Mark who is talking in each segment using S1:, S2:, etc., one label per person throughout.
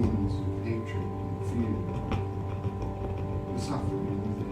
S1: feelings of hatred and fear, the suffering within.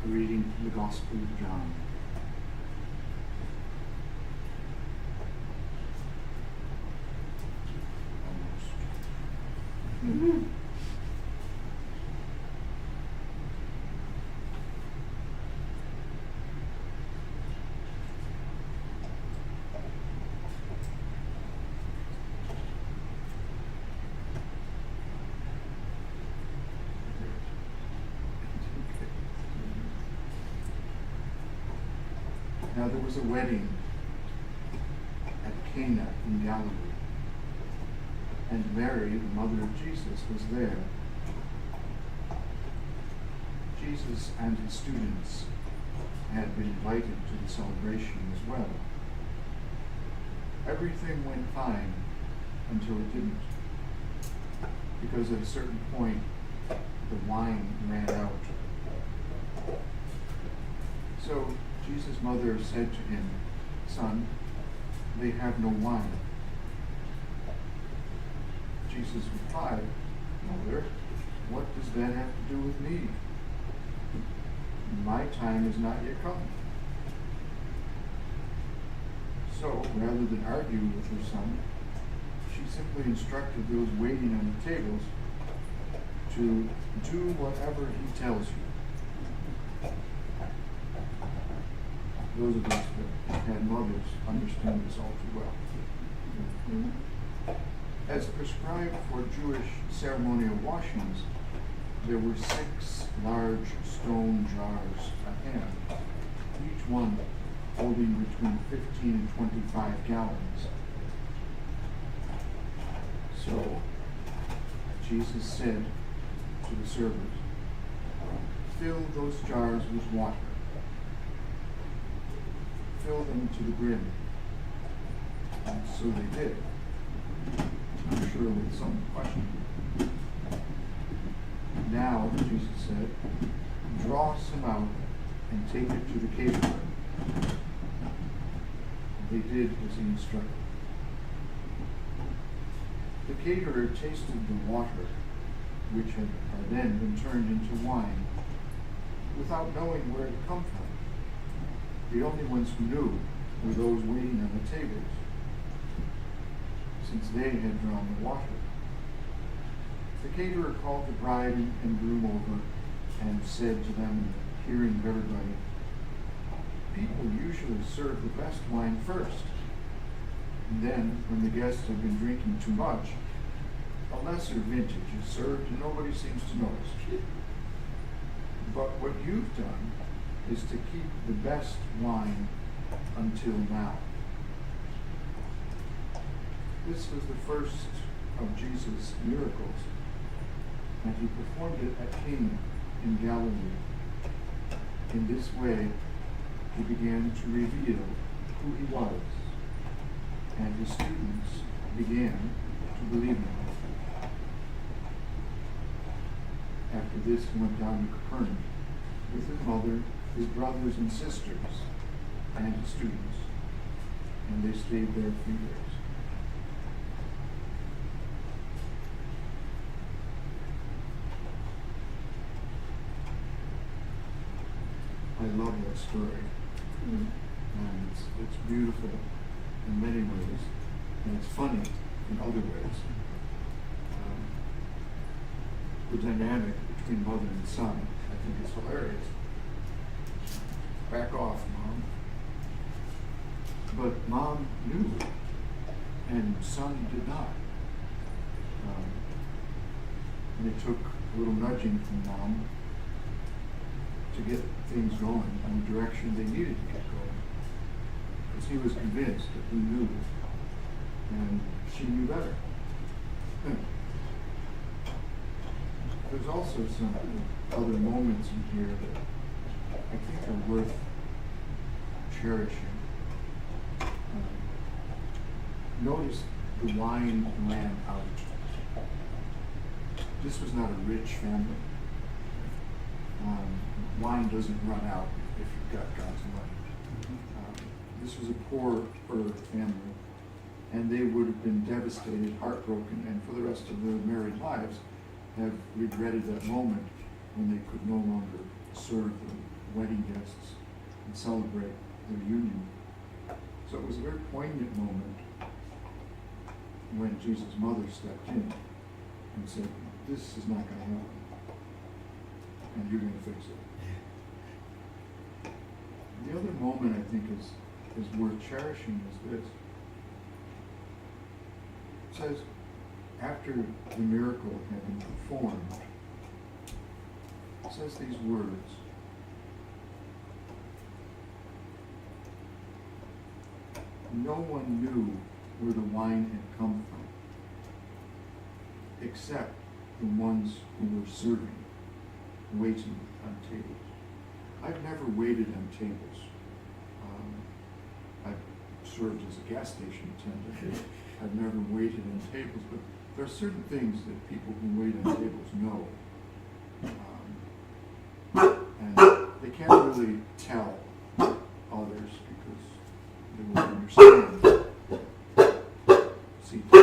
S1: A reading from the Gospel of John. Almost. Now there was a wedding at Cana in Galilee, and Mary, the mother of Jesus, was there. Jesus and his students had been invited to the celebration as well. Everything went fine until it didn't, because at a certain point the wine ran out. So Jesus' mother said to him, "Son, they have no wine." Jesus replied, "Mother, what does that have to do with me? My time is not yet come." So, rather than argue with her son, she simply instructed those waiting on the tables to do whatever he tells you. Those of us that had mothers understand this all too well. As prescribed for Jewish ceremonial washings, there were 6 large stone jars at hand, each one holding between 15 and 25 gallons. So Jesus said to the servers, "Fill those jars with water. Fill them to the brim." And so they did. I'm sure with some question. "Now," Jesus said, "draw some out and take it to the caterer." They did as he instructed. The caterer tasted the water, which had then been turned into wine, without knowing where it had come from. The only ones who knew were those waiting on the tables, since they had drawn the water. The caterer called the bride and groom over and said to them in the hearing of everybody, "People usually serve the best wine first. And then, when the guests have been drinking too much, a lesser vintage is served and nobody seems to notice. But what you've done is to keep the best wine until now." This was the first of Jesus' miracles, and he performed it at Cana in Galilee. In this way, he began to reveal who he was, and his students began to believe in him. After this, he went down to Capernaum with his mother, his brothers and sisters, and his students, and they stayed there a few days. I love that story, and it's beautiful in many ways, and it's funny in other ways. The dynamic between mother and son, I think, is hilarious. "Back off, Mom." But Mom knew, and son did not. And it took a little nudging from Mom to get things going in the direction they needed to get going. Because he was convinced that he knew, and she knew better. There's also some other moments in here that I think are worth cherishing. Notice the wine ran out. This was not a rich family. Wine doesn't run out if you've got God's money. This was a poor family, and they would have been devastated, heartbroken, and for the rest of their married lives have regretted that moment when they could no longer serve the wedding guests and celebrate their union. So it was a very poignant moment when Jesus' mother stepped in and said, "This is not going to happen, and you're going to fix it." The other moment I think is worth cherishing is this. It says, after the miracle had been performed, it says these words, "No one knew where the wine had come from, except the ones who were serving, waiting on tables." I've never waited on tables. I've served as a gas station attendant. I've never waited on tables, but there are certain things that people who wait on tables know. And they can't really tell others because they won't understand. See, Tom?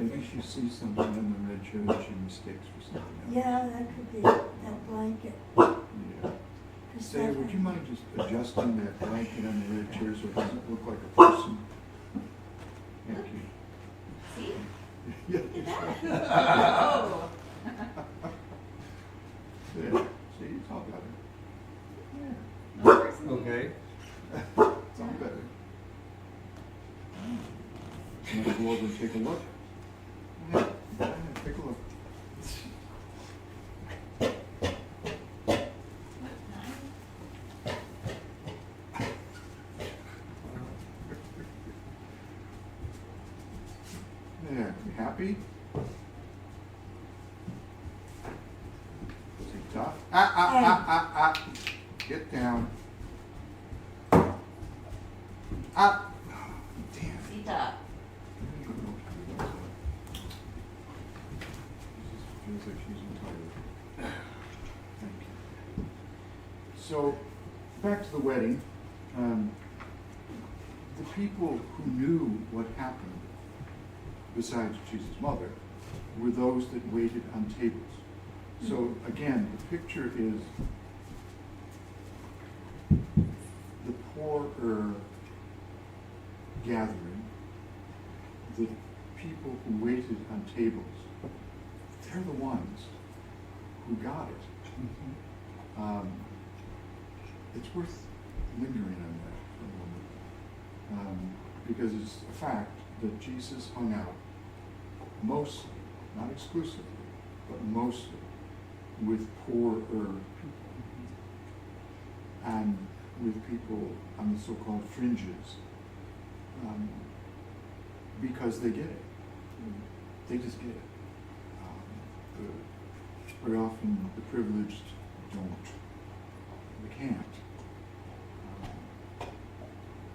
S1: Maybe she sees something in the red chair that she mistakes for something else.
S2: Yeah, that could be that blanket.
S1: Yeah. Sarah, would you mind just adjusting that blanket on the red chair so it doesn't look like a person? Thank you.
S3: See?
S1: Yeah.
S3: Oh.
S1: Yeah. See, it's all better. Yeah.
S3: No person.
S4: Okay.
S1: It's all better. You want to go over and take a look? Yeah, take a look. There, you happy? Sit tough. Get down. Damn.
S3: Sita.
S1: Feels like she's entitled. Thank you. So, back to the wedding. The people who knew what happened, besides Jesus' mother, were those that waited on tables. So again, the picture is the poorer gathering, the people who waited on tables. They're the ones who got it. It's worth lingering on that for a moment, because it's a fact that Jesus hung out mostly, not exclusively, but mostly with poorer people and with people on the so-called fringes, because they get it. They just get it. Very often the privileged don't. They can't.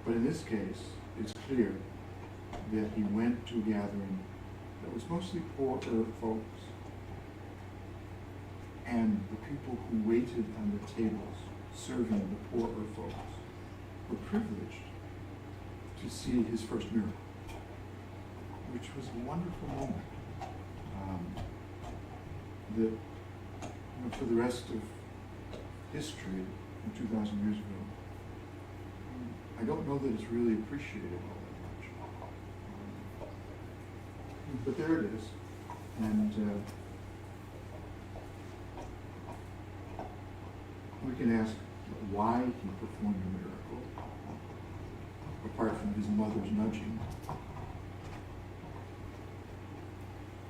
S1: But in this case, it's clear that he went to a gathering that was mostly poorer folks, and the people who waited on the tables serving the poorer folks were privileged to see his first miracle, which was a wonderful moment. That for the rest of history, 2,000 years ago, I don't know that it's really appreciated all that much. But there it is. And we can ask why he performed a miracle, apart from his mother's nudging.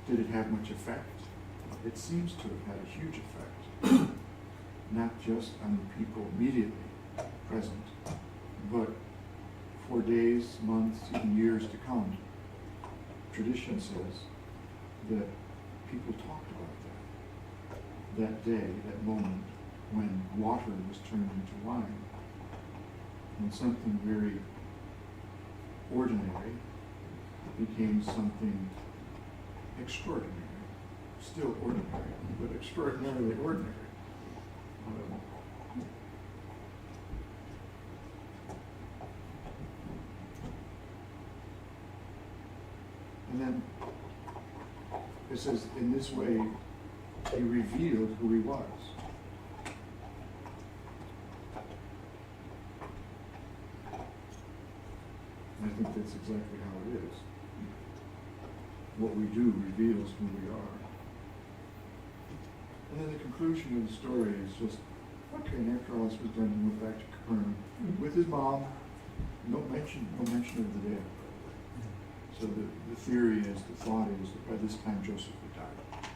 S1: Did it have much effect? It seems to have had a huge effect, not just on the people immediately present, but for days, months, even years to come. tradition says that people talked about that day, that moment, when water was turned into wine, when something very ordinary became something extraordinary. Still ordinary, but extraordinarily ordinary. And then it says, in this way, he revealed who he was. And I think that's exactly how it is. What we do reveals who we are. And then the conclusion of the story is just, okay, and after all this was done, he went back to Capernaum with his mom. No mention of the dead. So the theory is, the thought is that by this time Joseph had died.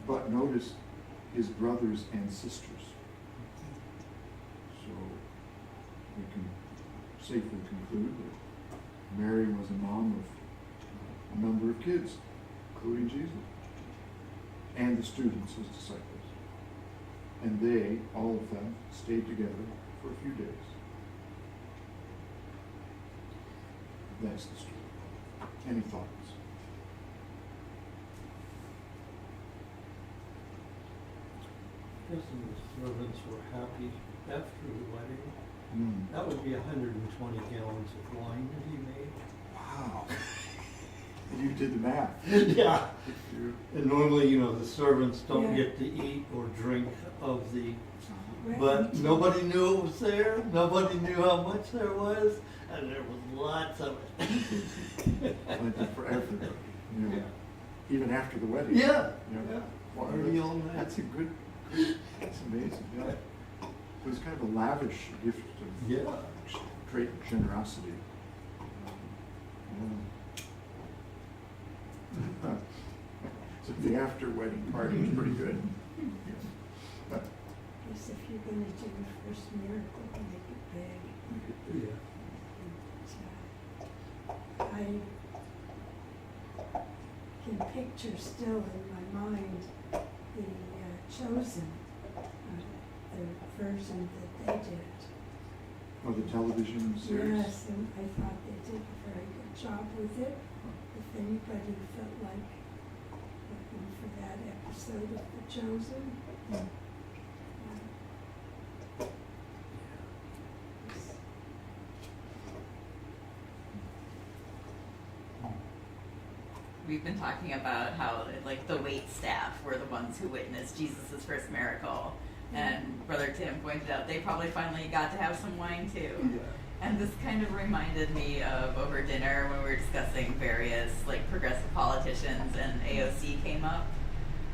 S1: But notice his brothers and sisters. So we can safely conclude that Mary was a mom of a number of kids, including Jesus, and the students, his disciples. And they, all of them, stayed together for a few days. That's the story. Any thoughts?
S4: I guess the servants were happy after the wedding.
S1: Mm.
S4: That would be 120 gallons of wine that he made.
S1: Wow. You did the math.
S4: Yeah.
S1: You-
S4: And normally, the servants don't
S2: Yeah.
S4: get to eat or drink of the,
S2: Right.
S4: but nobody knew it was there. Nobody knew how much there was, and there was lots of it.
S1: Plenty for everybody. You know,
S4: Yeah.
S1: even after the wedding.
S4: Yeah.
S1: You know,
S4: Yeah.
S1: wow,
S4: Party all night.
S1: that's a good, that's amazing, yeah. It was kind of a lavish gift of
S4: Yeah.
S1: great generosity. Yeah. So the after wedding party was pretty good. Yeah.
S2: Guess if you're gonna do the first miracle, make it big.
S4: Yeah.
S2: But, I can picture still in my mind the Chosen, the version that they did.
S1: Oh, the television series?
S2: Yes, and I thought they did a very good job with it. If anybody felt like looking for that episode of The Chosen,
S1: Yeah.
S3: We've been talking about how like the wait staff were the ones who witnessed Jesus' first miracle. And Brother Tim pointed out they probably finally got to have some wine too.
S4: Yeah.
S3: And this kind of reminded me of over dinner when we were discussing various like progressive politicians, and AOC came up,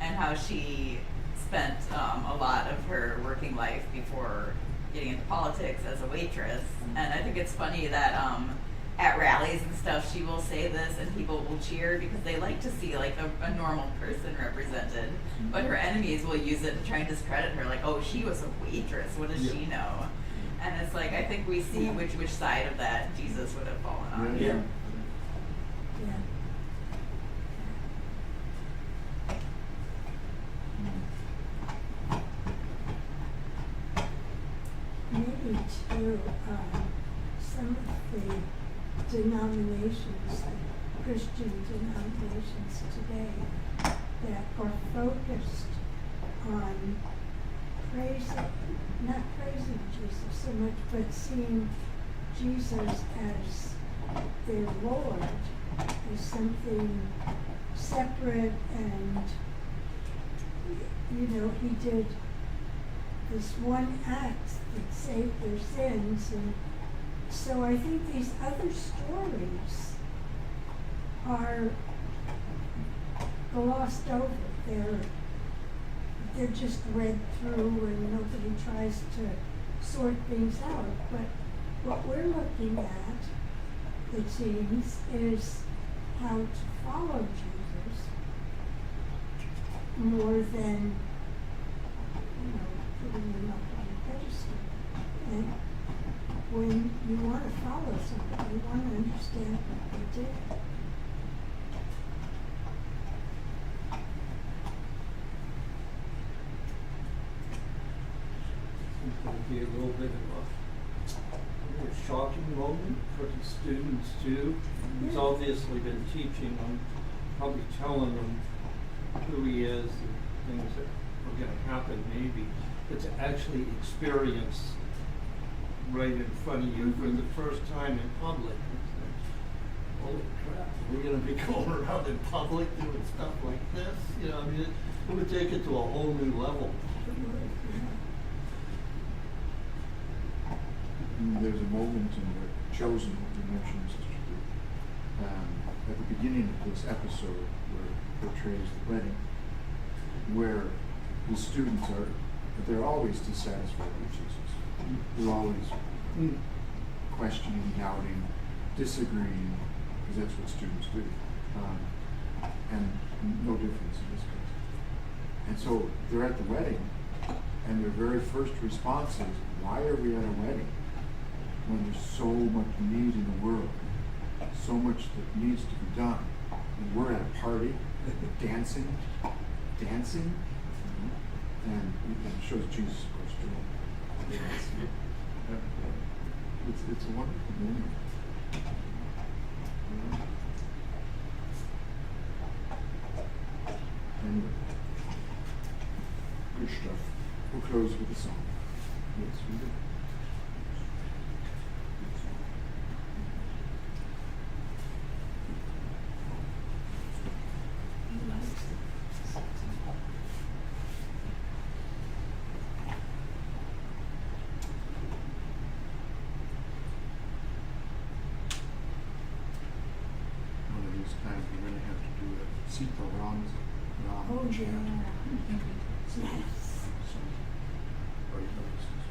S3: and how she spent a lot of her working life before getting into politics as a waitress. And I think it's funny that at rallies and stuff she will say this and people will cheer because they like to see like a normal person represented. But her enemies will use it to try and discredit her, like, oh, she was a waitress, what does she know? And it's like, I think we see which side of that Jesus would have fallen on.
S4: Yeah.
S2: yeah. Maybe too, some of the denominations, like Christian denominations today, that are focused on not praising Jesus so much, but seeing Jesus as their Lord, as something separate, and, he did this one act that saved their sins. And so I think these other stories are glossed over. They're just read through, and nobody tries to sort things out. But what we're looking at, it seems, is how to follow Jesus more than, putting him up on a pedestal. And when you want to follow somebody, you want to understand what they're did.
S4: It's going to be a little bit of a shocking moment for the students too. He's
S2: Yeah.
S4: obviously been teaching them, probably telling them who he is and things that are going to happen maybe. But to actually experience right in front of you for the first time in public, it's like, holy crap, we're going to be going around in public doing stuff like this? You know, I mean, it would take it to a whole new level.
S2: It would, yeah.
S1: There's a moment in the Chosen, what you mentioned, Sister Ruth, at the beginning of this episode where it portrays the wedding, where the students they're always dissatisfied with Jesus. They're always questioning, doubting, disagreeing, because that's what students do. And no difference in this case. And so they're at the wedding, and their very first response is, why are we at a wedding when there's so much need in the world, so much that needs to be done, and we're at a party, dancing, and it shows Jesus, of course, doing dancing. It's a wonderful moment. Anyway, good stuff. We'll close with a song. Yes, we do. One of these times we're going to have to do a CPL
S2: Oh,
S1: chant.
S2: yeah. Yes.
S1: So, everybody notices.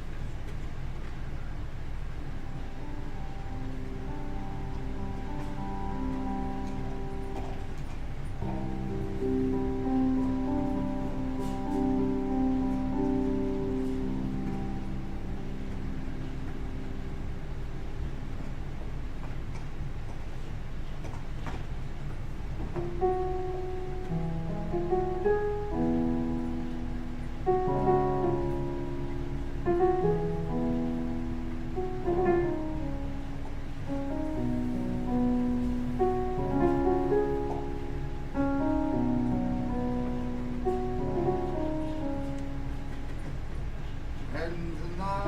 S1: And the night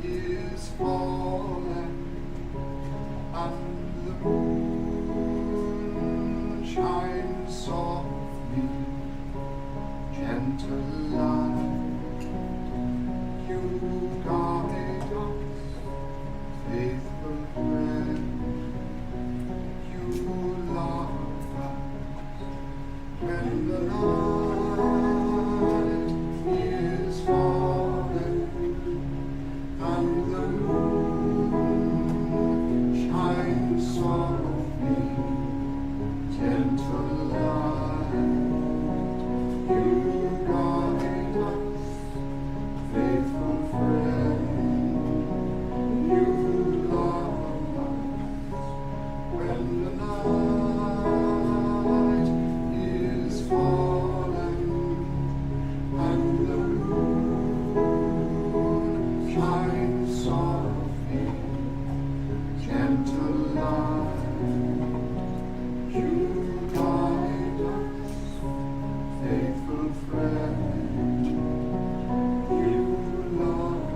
S1: is falling, and the moon shines softly, gentle light, you guide us, faithful friend, you love us, when the night is falling, and the moon shines softly, gentle light, you guide us, faithful friend, you love us, when the night is falling, and the moon shines softly, gentle light, you guide us, faithful friend, you love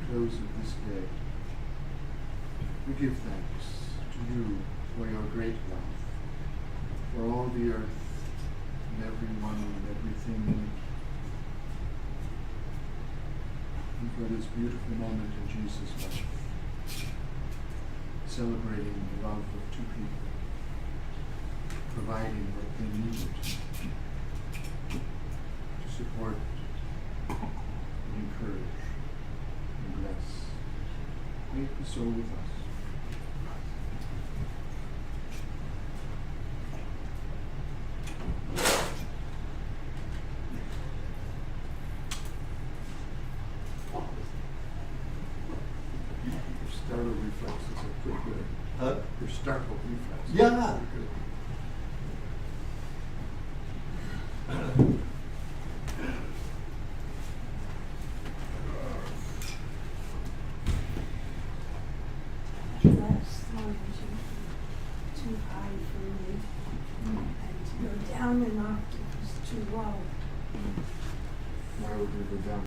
S1: close of this day, we give thanks to you for your great love, for all the earth and everyone and everything in it, and for this beautiful moment in Jesus' life, celebrating the love of two people, providing what they needed to support so with us. Your startle reflexes are pretty good. Your startle reflexes.
S5: Yeah.
S1: Are pretty good.
S2: Last one is too high for me, and to go down an octave is too low.
S1: Why would we go down